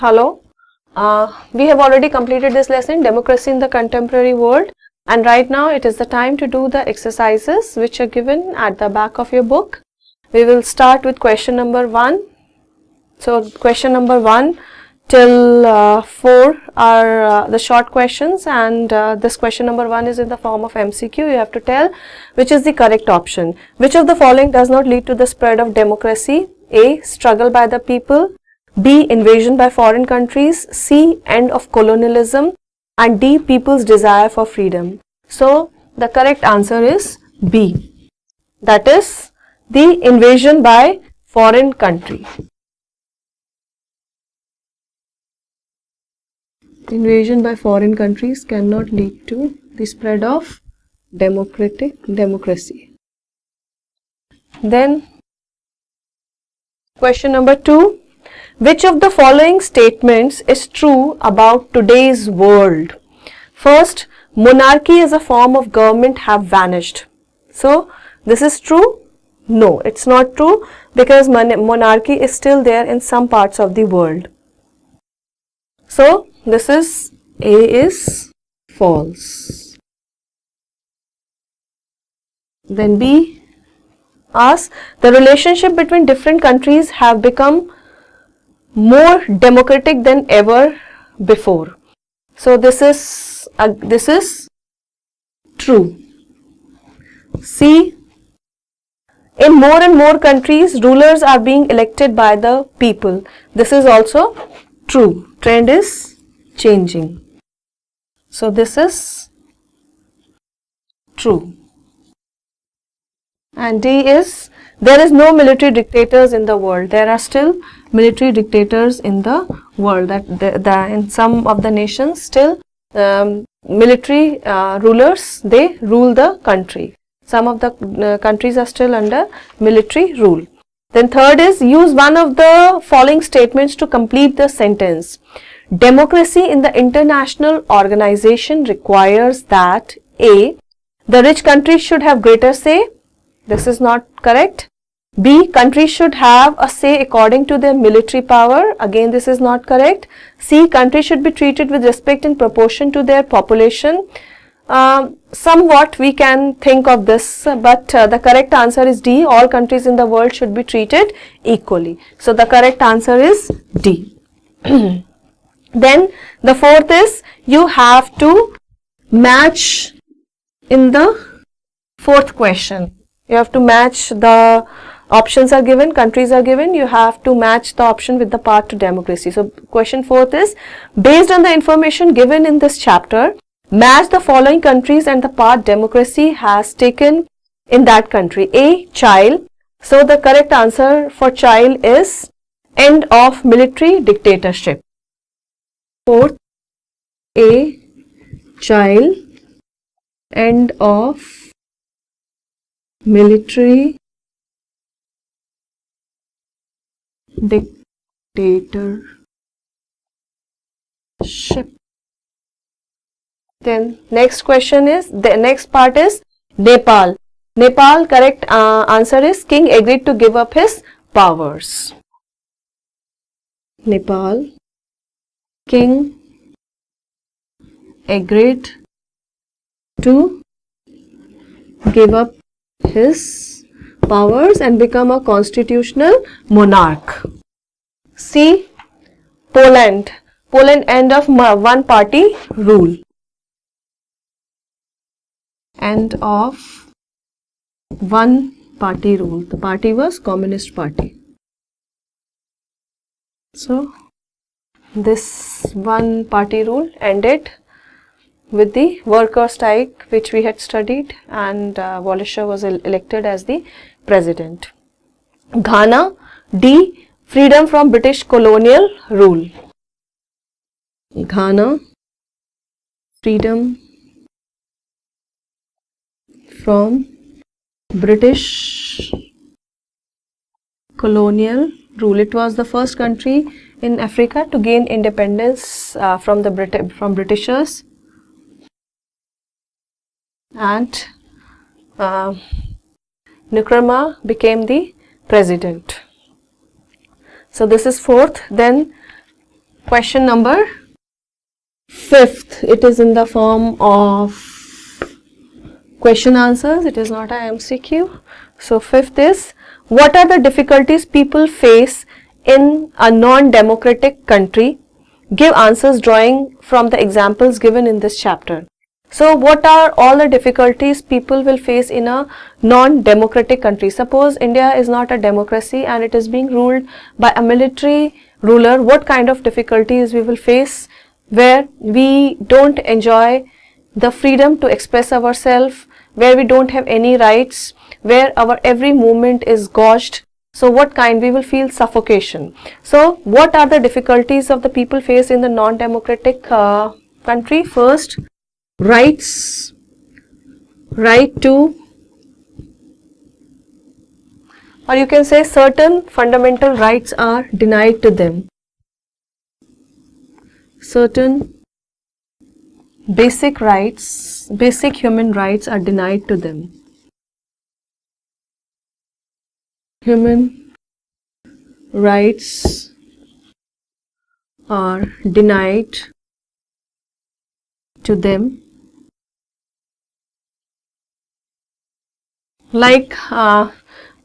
Hello. We have already completed this lesson, Democracy in the Contemporary World, and right now it is the time to do the exercises which are given at the back of your book. We will start with question number 1. So, question number 1 till 4 are the short questions, and this question number 1 is in the form of MCQ. You have to tell which is the correct option. Which of the following does not lead to the spread of democracy? A. Struggle by the people. B. Invasion by foreign countries. C. End of colonialism. And D. People's desire for freedom. So, the correct answer is B. That is the invasion by foreign country. Invasion by foreign countries cannot lead to the spread of democracy. Then, question number 2. Which of the following statements is true about today's world? First, monarchy as a form of government have vanished. So, this is true? No, it's not true because monarchy is still there in some parts of the world. So, this is A is false. Then B asks, the relationship between different countries have become more democratic than ever before. So, this is true. C, in more and more countries, rulers are being elected by the people. This is also true. Trend is changing. So, this is true. And D is, there is no military dictators in the world. There are still military dictators in the world. In some of the nations still military rulers, they rule the country. Some of the countries are still under military rule. Then third is, use one of the following statements to complete the sentence. Democracy in the international organization requires that A. The rich countries should have greater say. This is not correct. B. Countries should have a say according to their military power. Again, this is not correct. C. Countries should be treated with respect in proportion to their population. Somewhat we can think of this, but the correct answer is D. All countries in the world should be treated equally. So, the correct answer is D. Then, the fourth is, you have to match in the fourth question. You have to match, the options are given, countries are given, you have to match the option with the path to democracy. So, question 4th is, based on the information given in this chapter, match the following countries and the path democracy has taken in that country. A. Chile. So, the correct answer for Chile is end of military dictatorship. 4th, A. Chile, end of military dictatorship. Then next question is, the next part is Nepal. Nepal, correct answer is king agreed to give up his powers. Nepal, king agreed to give up his powers and become a constitutional monarch. C. Poland. Poland, end of one party rule. End of one party rule. The party was Communist Party. So, this one party rule ended with the worker strike which we had studied, and Wallacre was elected as the president. Ghana, D. Freedom from British colonial rule. Ghana, freedom from British colonial rule. It was the first country in Africa to gain independence from Britishers, and Nkrumah became the president. So, this is fourth. Then Question number 5th. It is in the form of question answers. It is not a MCQ. So 5th is, what are the difficulties people face in a non-democratic country? Give answers drawing from the examples given in this chapter. So what are all the difficulties people will face in a non-democratic country? Suppose India is not a democracy and it is being ruled by a military ruler. What kind of difficulties we will face where we don't enjoy the freedom to express ourselves, where we don't have any rights, where our every movement is gauged? So what kind? We will feel suffocation. So what are the difficulties of the people face in the non-democratic country? First, right to, or you can say certain fundamental rights are denied to them. Certain basic rights, basic human rights are denied to them. Human rights are denied to them. Like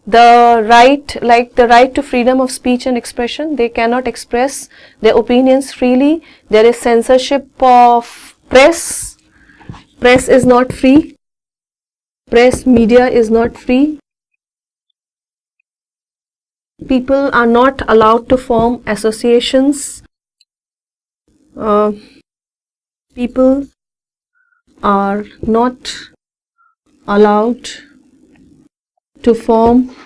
the right to freedom of speech and expression. They cannot express their opinions freely. There is censorship of press. Press is not free. Press, media is not free. People are not allowed to form associations. People are not allowed to form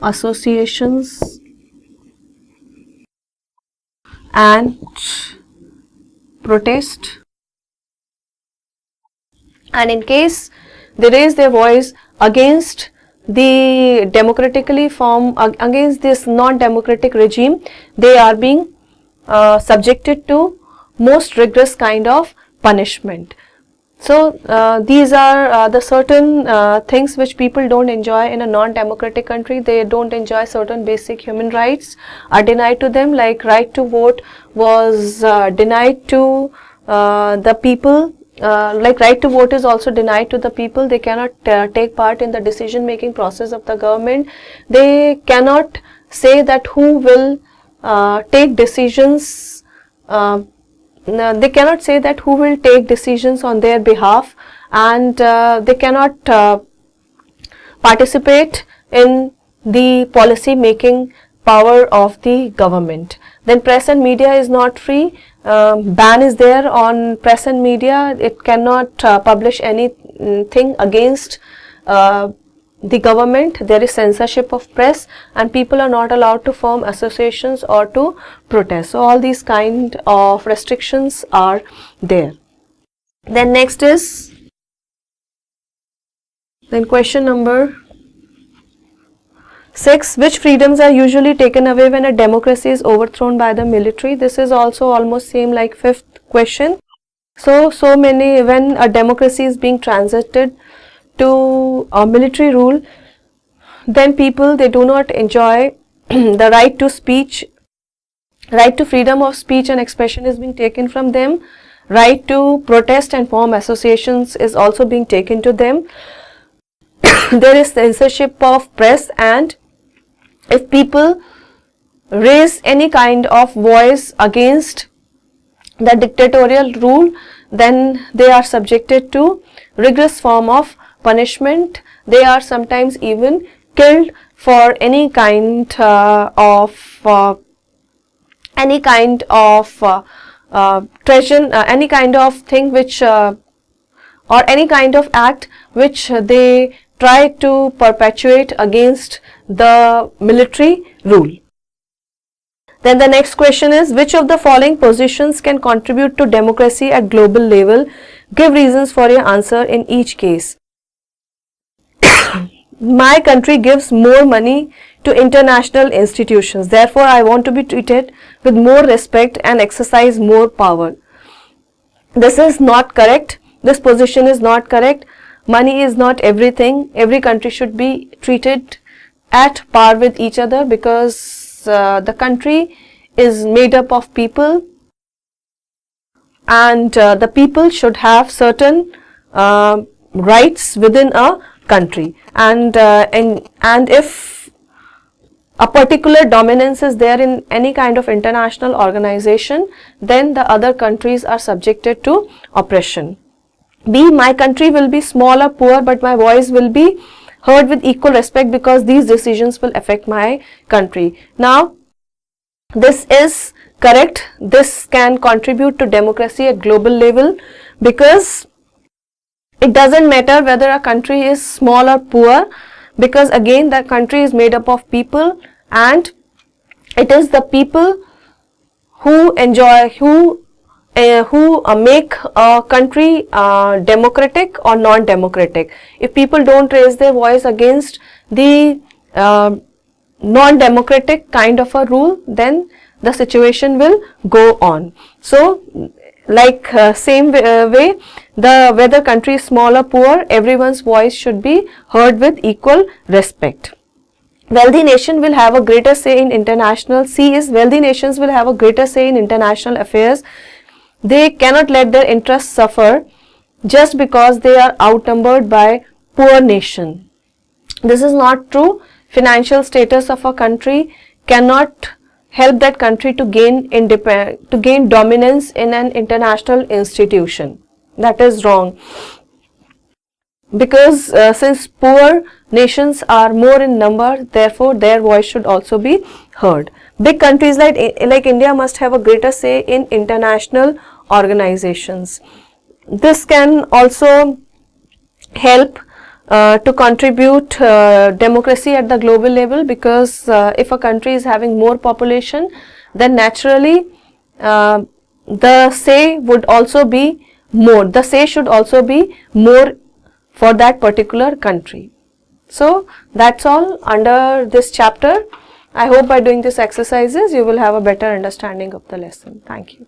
associations and protest. And in case they raise their voice against the democratically formed, against this non-democratic regime, they are being subjected to most rigorous kind of punishment. So these are the certain things which people don't enjoy in a non-democratic country. They don't enjoy certain basic human rights are denied to them, like right to vote was denied to the people. Like right to vote is also denied to the people. They cannot take part in the decision making process of the government. They cannot say that who will take decisions. They cannot say that who will take decisions on their behalf, and they cannot participate in the policy making power of the government. Then press and media is not free. Ban is there on press and media. It cannot publish anything against the government. There is censorship of press, and people are not allowed to form associations or to protest. So all these kind of restrictions are there. Then next is, then question number 6, which freedoms are usually taken away when a democracy is overthrown by the military? This is also almost same like 5th question. So many, when a democracy is being transited to a military rule, then people, they do not enjoy the right to speech. Right to freedom of speech and expression is being taken from them. Right to protest and form associations is also being taken to them. There is censorship of press, and if people raise any kind of voice against the dictatorial rule, then they are subjected to rigorous form of punishment. They are sometimes even killed for any kind of treason, any kind of thing which or any kind of act which they try to perpetuate against the military rule. Then the next question is, which of the following positions can contribute to democracy at global level? Give reasons for your answer in each case. My country gives more money to international institutions. Therefore, I want to be treated with more respect and exercise more power. This is not correct. This position is not correct. Money is not everything. Every country should be treated at par with each other, because the country is made up of people, and the people should have certain rights within a country, and if a particular dominance is there in any kind of international organization, then the other countries are subjected to oppression. B, my country will be small or poor, but my voice will be heard with equal respect because these decisions will affect my country. Now, this is correct. This can contribute to democracy at global level, because it doesn't matter whether a country is small or poor, because again the country is made up of people, and it is the people who enjoy, who make a country democratic or non-democratic. If people don't raise their voice against the non-democratic kind of a rule, then the situation will go on. So, like same way, whether country is small or poor, everyone's voice should be heard with equal respect. Wealthy nation will have a greater say in international. C is wealthy nations will have a greater say in international affairs. They cannot let their interests suffer just because they are outnumbered by poor nation. This is not true. Financial status of a country cannot help that country to gain dominance in an international institution. That is wrong. Because since poor nations are more in number, therefore their voice should also be heard. Big countries like India must have a greater say in international organizations. This can also help to contribute democracy at the global level, because if a country is having more population, then naturally the say would also be more. The say should also be more for that particular country. So that's all under this chapter. I hope by doing these exercises you will have a better understanding of the lesson. Thank you.